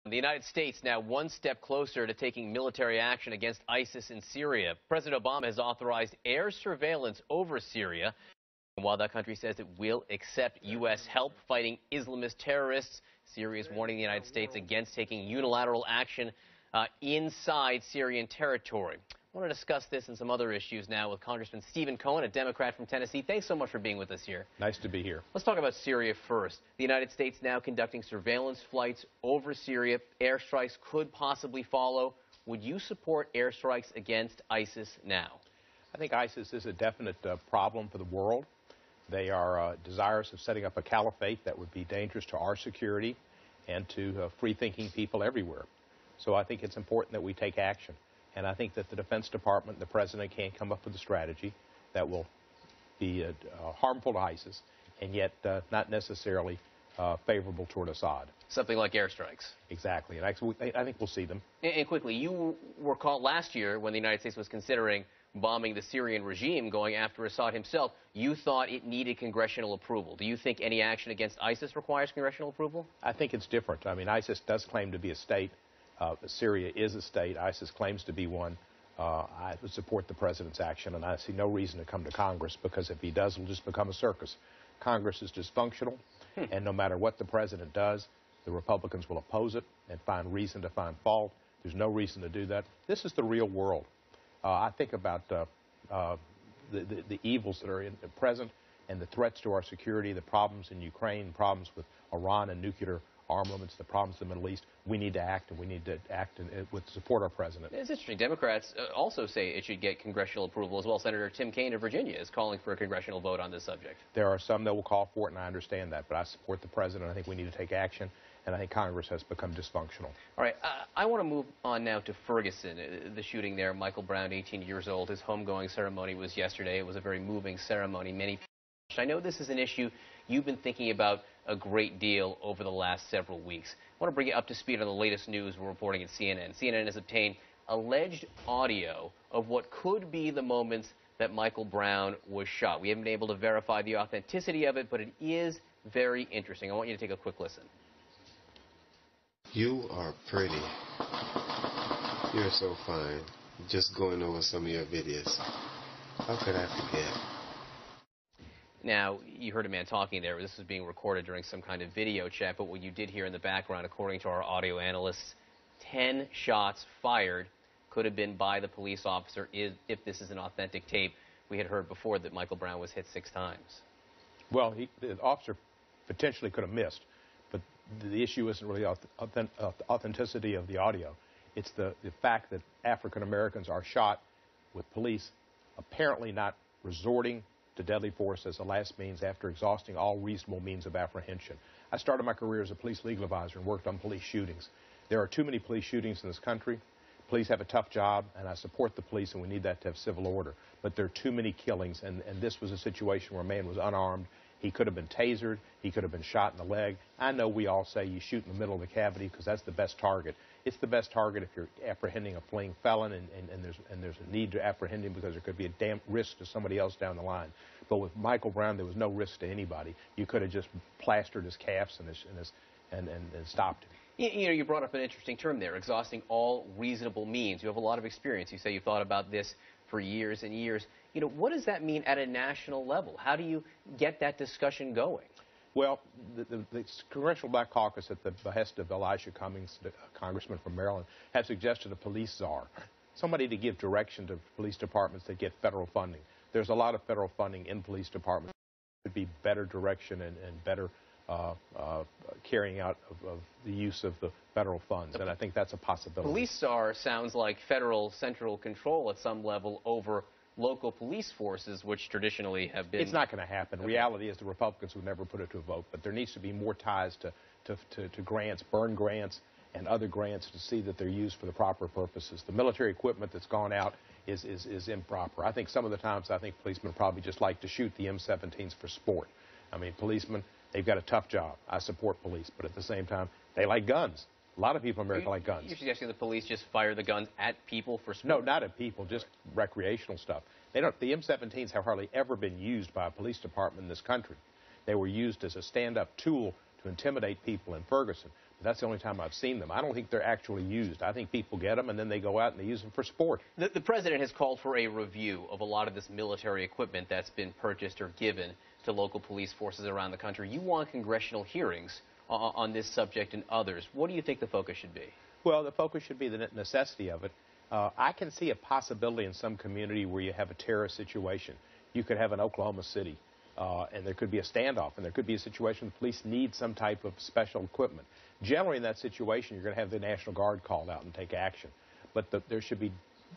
The United States now one step closer to taking military action against ISIS in Syria. President Obama has authorized air surveillance over Syria. And while that country says it will accept U.S. help fighting Islamist terrorists, Syria is warning the United States against taking unilateral action inside Syrian territory. I want to discuss this and some other issues now with Congressman Cohen, a Democrat from Tennessee. Thanks so much for being with us here. Nice to be here. Let's talk about Syria first. The United States now conducting surveillance flights over Syria. Airstrikes could possibly follow. Would you support airstrikes against ISIS now? I think ISIS is a definite problem for the world. They are desirous of setting up a caliphate that would be dangerous to our security and to free-thinking people everywhere. So I think it's important that we take action. And I think that the Defense Department and the President can come up with a strategy that will be harmful to ISIS and yet not necessarily favorable toward Assad. Something like airstrikes. Exactly. And I think we'll see them. And quickly, you were caught last year when the United States was considering bombing the Syrian regime, going after Assad himself. You thought it needed congressional approval. Do you think any action against ISIS requires congressional approval? I think it's different. I mean, ISIS does claim to be a state. Syria is a state. ISIS claims to be one. I would support the president's action, and I see no reason to come to Congress, because if he does, it'll just become a circus. Congress is dysfunctional, and no matter what the president does, the Republicans will oppose it and find reason to find fault. There's no reason to do that. This is the real world. I think about the evils that are present and the threats to our security, the problems in Ukraine, problems with Iran and nuclear armaments, the problems in the Middle East. We need to act, and we need to act with support our president. It's interesting. Democrats also say it should get congressional approval as well. Senator Tim Kaine of Virginia is calling for a congressional vote on this subject. There are some that will call for it, and I understand that, but I support the president. I think we need to take action, and I think Congress has become dysfunctional. All right. I want to move on now to Ferguson, the shooting there. Michael Brown, 18 years old. His homegoing ceremony was yesterday. It was a very moving ceremony. I know this is an issue you've been thinking about a great deal over the last several weeks. I want to bring you up to speed on the latest news we're reporting at CNN. CNN has obtained alleged audio of what could be the moments that Michael Brown was shot. We haven't been able to verify the authenticity of it, but it is very interesting. I want you to take a quick listen. You are pretty. You're so fine. Just going over some of your videos. How could I forget? Now, you heard a man talking there. This was being recorded during some kind of video chat, but what you did hear in the background, according to our audio analysts, 10 shots fired could have been by the police officer if this is an authentic tape. We had heard before that Michael Brown was hit 6 times. Well, the officer potentially could have missed, but the issue isn't really authenticity of the audio. It's the fact that African Americans are shot with police apparently not resorting to deadly force as a last means after exhausting all reasonable means of apprehension. I started my career as a police legal advisor and worked on police shootings. There are too many police shootings in this country. Police have a tough job, and I support the police, and we need that to have civil order. But there are too many killings, and this was a situation where a man was unarmed. He could have been tasered. He could have been shot in the leg. I know we all say you shoot in the middle of the cavity because that's the best target. It's the best target if you're apprehending a fleeing felon and there's a need to apprehend him because there could be a damn risk to somebody else down the line. But with Michael Brown, there was no risk to anybody. You could have just plastered his calves and stopped him. You know, you brought up an interesting term there, exhausting all reasonable means. You have a lot of experience. You say you thought about this for years and years. You know, what does that mean at a national level? How do you get that discussion going? Well, the Congressional Black Caucus, at the behest of Elijah Cummings, the congressman from Maryland, have suggested a police czar, somebody to give direction to police departments that get federal funding. There's a lot of federal funding in police departments. There could be better direction and better carrying out of the use of the federal funds, and I think that's a possibility. Police czar sounds like federal central control at some level over local police forces, which traditionally have been... It's not going to happen. Okay. Reality is the Republicans would never put it to a vote, but there needs to be more ties to grants, burn grants, and other grants to see that they're used for the proper purposes. The military equipment that's gone out is improper. I think some of the times policemen probably just like to shoot the M17s for sport. I mean, policemen, they've got a tough job. I support police, but at the same time, they like guns. A lot of people in America like guns. You're suggesting the police just fire the guns at people for sport? No, not at people, just recreational stuff. They don't. The M17s have hardly ever been used by a police department in this country. They were used as a stand-up tool to intimidate people in Ferguson. That's the only time I've seen them. I don't think they're actually used. I think people get them and then they go out and they use them for sport. The president has called for a review of a lot of this military equipment that's been purchased or given to local police forces around the country. You want congressional hearings on this subject and others. What do you think the focus should be? Well, the focus should be the necessity of it. I can see a possibility in some community where you have a terrorist situation. You could have an Oklahoma City, and there could be a standoff, and there could be a situation where the police need some type of special equipment. Generally, in that situation, you're going to have the National Guard called out and take action. But there should be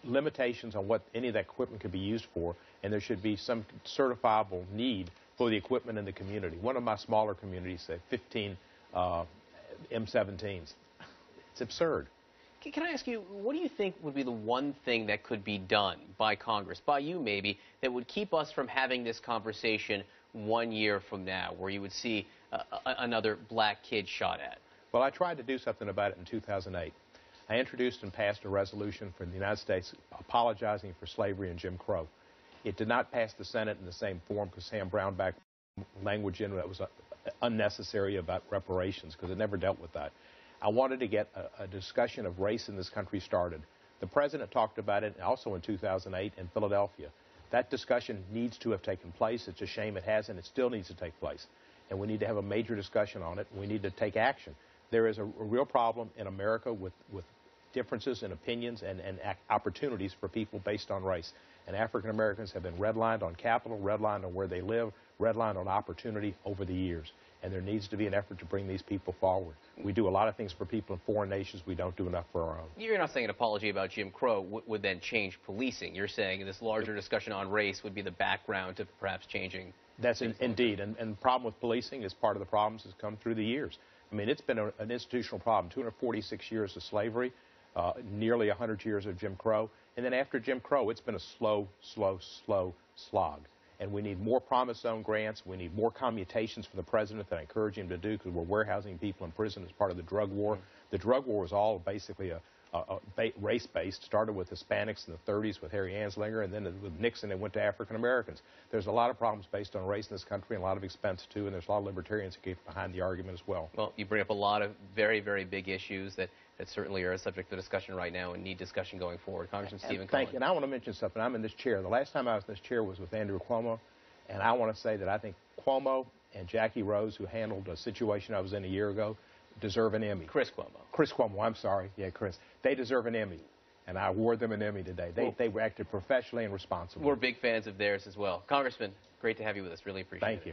limitations on what any of that equipment could be used for, and there should be some certifiable need for the equipment in the community. One of my smaller communities said 15 M17s. It's absurd. Can I ask you, what do you think would be the one thing that could be done by Congress, by you maybe, that would keep us from having this conversation 1 year from now, where you would see another black kid shot at? Well, I tried to do something about it in 2008. I introduced and passed a resolution for the United States apologizing for slavery and Jim Crow. It did not pass the Senate in the same form because Sam Brown backed language in that was unnecessary about reparations because it never dealt with that. I wanted to get a discussion of race in this country started. The president talked about it also in 2008 in Philadelphia. That discussion needs to have taken place. It's a shame it hasn't. It still needs to take place. And we need to have a major discussion on it. We need to take action. There is a real problem in America with differences in opinions and opportunities for people based on race. And African Americans have been redlined on capital, redlined on where they live, redlined on opportunity over the years. And there needs to be an effort to bring these people forward. We do a lot of things for people in foreign nations. We don't do enough for our own. You're not saying an apology about Jim Crow would then change policing. You're saying this larger discussion on race would be the background to perhaps changing. That's indeed. And the problem with policing is part of the problems has come through the years. I mean, it's been an institutional problem. 246 years of slavery, nearly 100 years of Jim Crow. And then after Jim Crow, it's been a slow slog. And we need more promise zone grants. We need more commutations for the president that I encourage him to do because we're warehousing people in prison as part of the drug war. The drug war was all basically race-based. Started with Hispanics in the 30s with Harry Anslinger, and then with Nixon it went to African Americans. There's a lot of problems based on race in this country and a lot of expense, too, and there's a lot of libertarians who get behind the argument as well. Well, you bring up a lot of very, very big issues that certainly are a subject of discussion right now and need discussion going forward. Congressman Stephen Cohen. Thank you. And I want to mention something. I'm in this chair. The last time I was in this chair was with Andrew Cuomo, and I want to say that I think Cuomo and Jackie Rose, who handled a situation I was in a year ago, deserve an Emmy. Chris Cuomo. Chris Cuomo, I'm sorry. Yeah, Chris. They deserve an Emmy, and I award them an Emmy today. They acted professionally and responsibly. We're big fans of theirs as well. Congressman, great to have you with us. Really appreciate it. Thank you.